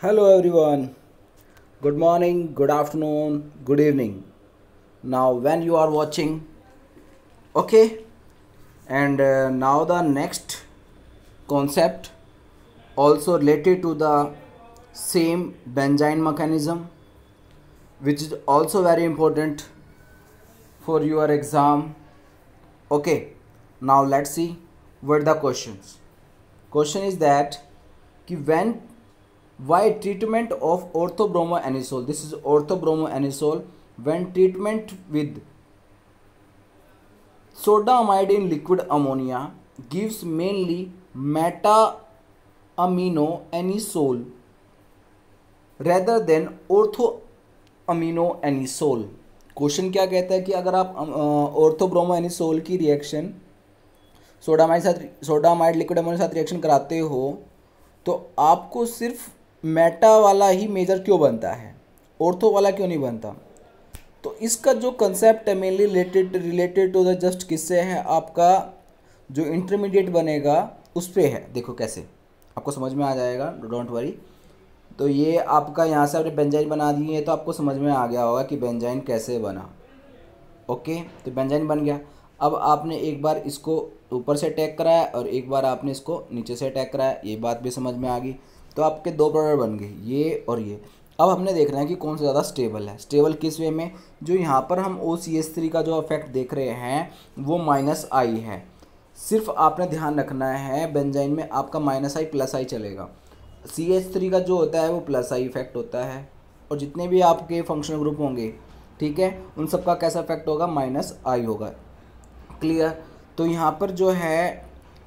Hello everyone. Good morning, good afternoon, good evening. Now, when you are watching, okay, and now the next concept also related to the same benzene mechanism, which is also very important for your exam. Okay, now let's see what the questions. Question is that when why treatment of orthobromoanisole, this is orthobromoanisole, when treatment with soda amide in liquid ammonia gives mainly meta amino anisole rather than ortho amino anisole. Question क्या कहता है कि अगर आप ऑर्थोब्रोमो anisole की reaction sodamide liquid ammonia के साथ reaction कराते हो तो आपको सिर्फ मेटा वाला ही मेजर क्यों बनता है, ऑर्थो वाला क्यों नहीं बनता। तो इसका जो कंसेप्ट है mainly related to the just किससे है, आपका जो इंटरमीडिएट बनेगा उस पर है। देखो कैसे आपको समझ में आ जाएगा, डोंट वरी। तो ये आपका यहाँ से आपने बेंजाइन बना दी है तो आपको समझ में आ गया होगा कि बेंजाइन कैसे बना। ओके, तो बेंजाइन बन गया। अब आपने एक बार इसको ऊपर से अटैक कराया और एक बार आपने इसको नीचे से अटैक कराया, ये बात भी समझ में आ गई। तो आपके दो प्रोडक्ट बन गए, ये और ये। अब हमने देखना है कि कौन सा ज़्यादा स्टेबल है। स्टेबल किस वे में, जो यहाँ पर हम OCH3 का जो इफेक्ट देख रहे हैं वो -I है। सिर्फ आपने ध्यान रखना है बेंजाइन में आपका -I +I चलेगा। CH3 का जो होता है वो +I इफेक्ट होता है, और जितने भी आपके फंक्शनल ग्रुप होंगे, ठीक है, उन सब का कैसा इफेक्ट होगा, -I होगा। क्लियर। तो यहाँ पर जो है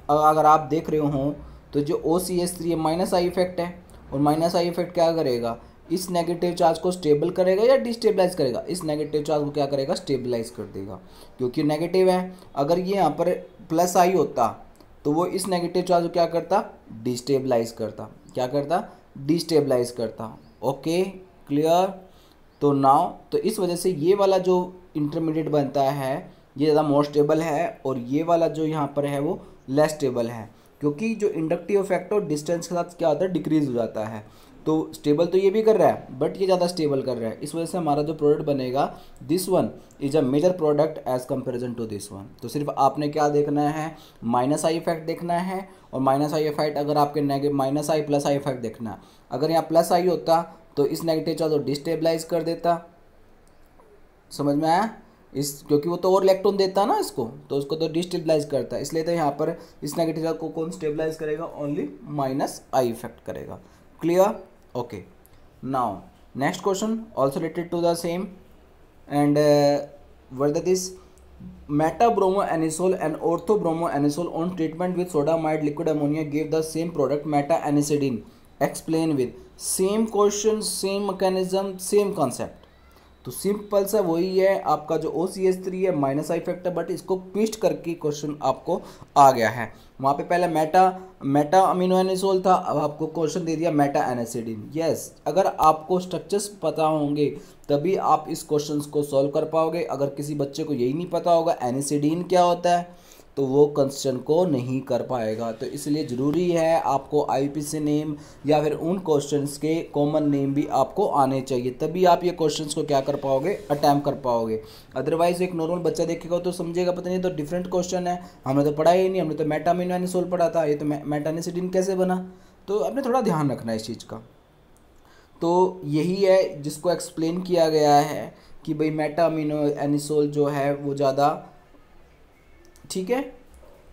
अगर आप देख रहे हो तो जो OCH3 है -I इफेक्ट है, और -I इफेक्ट क्या करेगा, इस नेगेटिव चार्ज को स्टेबल करेगा या डिस्टेबलाइज करेगा, इस नेगेटिव चार्ज को क्या करेगा, स्टेबलाइज कर देगा, क्योंकि नेगेटिव है। अगर ये यहाँ पर +I होता तो वो इस नेगेटिव चार्ज को क्या करता, डिस्टेबलाइज करता। क्या करता, डिस्टेबलाइज करता। Okay, clear. तो नाउ तो इस वजह से ये वाला जो इंटरमीडिएट बनता है ये ज़्यादा मोर स्टेबल है, और ये वाला जो यहाँ पर है वो लेस स्टेबल है, क्योंकि जो इंडक्टिव इफेक्ट और डिस्टेंस के साथ क्या होता है, डिक्रीज हो जाता है। तो स्टेबल तो ये भी कर रहा है बट ये ज़्यादा स्टेबल कर रहा है, इस वजह से हमारा जो प्रोडक्ट बनेगा this one is a major product as comparison to this one. तो सिर्फ आपने क्या देखना है, -I इफेक्ट देखना है, और -I इफेक्ट अगर आपके -I +I इफेक्ट देखना है। अगर यहाँ +I होता तो इस नेगेटिव चार्ज को डिस्टेबलाइज कर देता, समझ में आया, इस क्योंकि वो तो और इलेक्ट्रॉन देता है ना इसको, तो उसको तो डिस्टेबलाइज करता है, इसलिए तो यहाँ पर इस नेगेटिव चार्ज को कौन स्टेबलाइज करेगा, ओनली -I इफेक्ट करेगा। Clear. Okay, now next question also related to the same and what this meta-bromoanisole and ortho-bromoanisole on treatment with sodamide liquid ammonia gave the same product meta-anisodine. Explain with same question, same mechanism, same concept. तो simple सा वही है, आपका जो OCH3 है -I effect है, but इसको twist करके क्वेश्चन आपको आ गया है। वहाँ पे पहले मेटा अमीनो एनिसोल था, अब आपको क्वेश्चन दे दिया मेटा एनासिडिन। यस, अगर आपको स्ट्रक्चर्स पता होंगे तभी आप इस क्वेश्चन को सॉल्व कर पाओगे। अगर किसी बच्चे को यही नहीं पता होगा एनासिडिन क्या होता है तो वो क्वेश्चन को नहीं कर पाएगा। तो इसलिए ज़रूरी है आपको IPC नेम या फिर उन क्वेश्चंस के कॉमन नेम भी आपको आने चाहिए, तभी आप ये क्वेश्चंस को क्या कर पाओगे, अटैम्प्ट कर पाओगे। अदरवाइज एक नॉर्मल बच्चा देखेगा तो समझेगा पता नहीं तो डिफरेंट क्वेश्चन है, हमने तो पढ़ा ही नहीं, हमने तो मेटामिनो एनिसोल पढ़ा था, ये तो मेटानिसिडिन कैसे बना। तो आपने थोड़ा ध्यान रखना है इस चीज़ का। तो यही है जिसको एक्सप्लेन किया गया है कि भाई मेटामिनो एनिसोल जो है वो ज़्यादा ठीक है,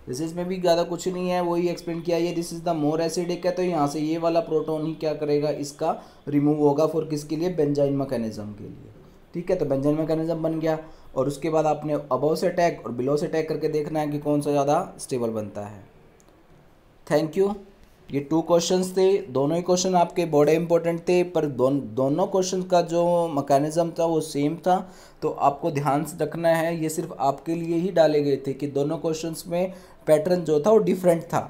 दिस इज में भी ज़्यादा कुछ नहीं है, वही एक्सप्लेन किया। ये this is the more acidic है, तो यहाँ से ये वाला प्रोटॉन ही क्या करेगा, इसका रिमूव होगा फॉर किसके लिए, बेंजाइन मैकेनिज्म के लिए। ठीक है, तो बेंजाइन मैकेनिज्म बन गया, और उसके बाद आपने अबव से अटैक और बिलो से अटैक करके देखना है कि कौन सा ज़्यादा स्टेबल बनता है। Thank you. ये 2 क्वेश्चंस थे, दोनों ही क्वेश्चन आपके बड़े इंपॉर्टेंट थे, पर दोनों क्वेश्चन का जो मैकेनिज्म था वो सेम था। तो आपको ध्यान से रखना है, ये सिर्फ आपके लिए ही डाले गए थे कि दोनों क्वेश्चंस में पैटर्न जो था वो डिफरेंट था।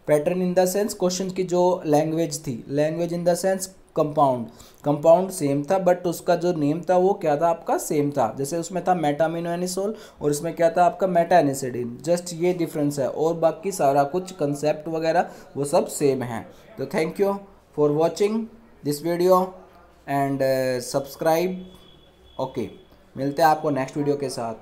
Pattern in the sense question की जो लैंग्वेज थी, language in the sense compound same था, बट उसका जो नेम था वो क्या था, आपका सेम था। जैसे उसमें था मेटामिनो एनिसोल और इसमें क्या था आपका मेटा एनिसिडिन, जस्ट ये डिफरेंस है, और बाकी सारा कुछ कंसेप्ट वगैरह वो सब सेम है। तो thank you for watching. This video and subscribe. Okay, मिलते हैं आपको नेक्स्ट वीडियो के साथ।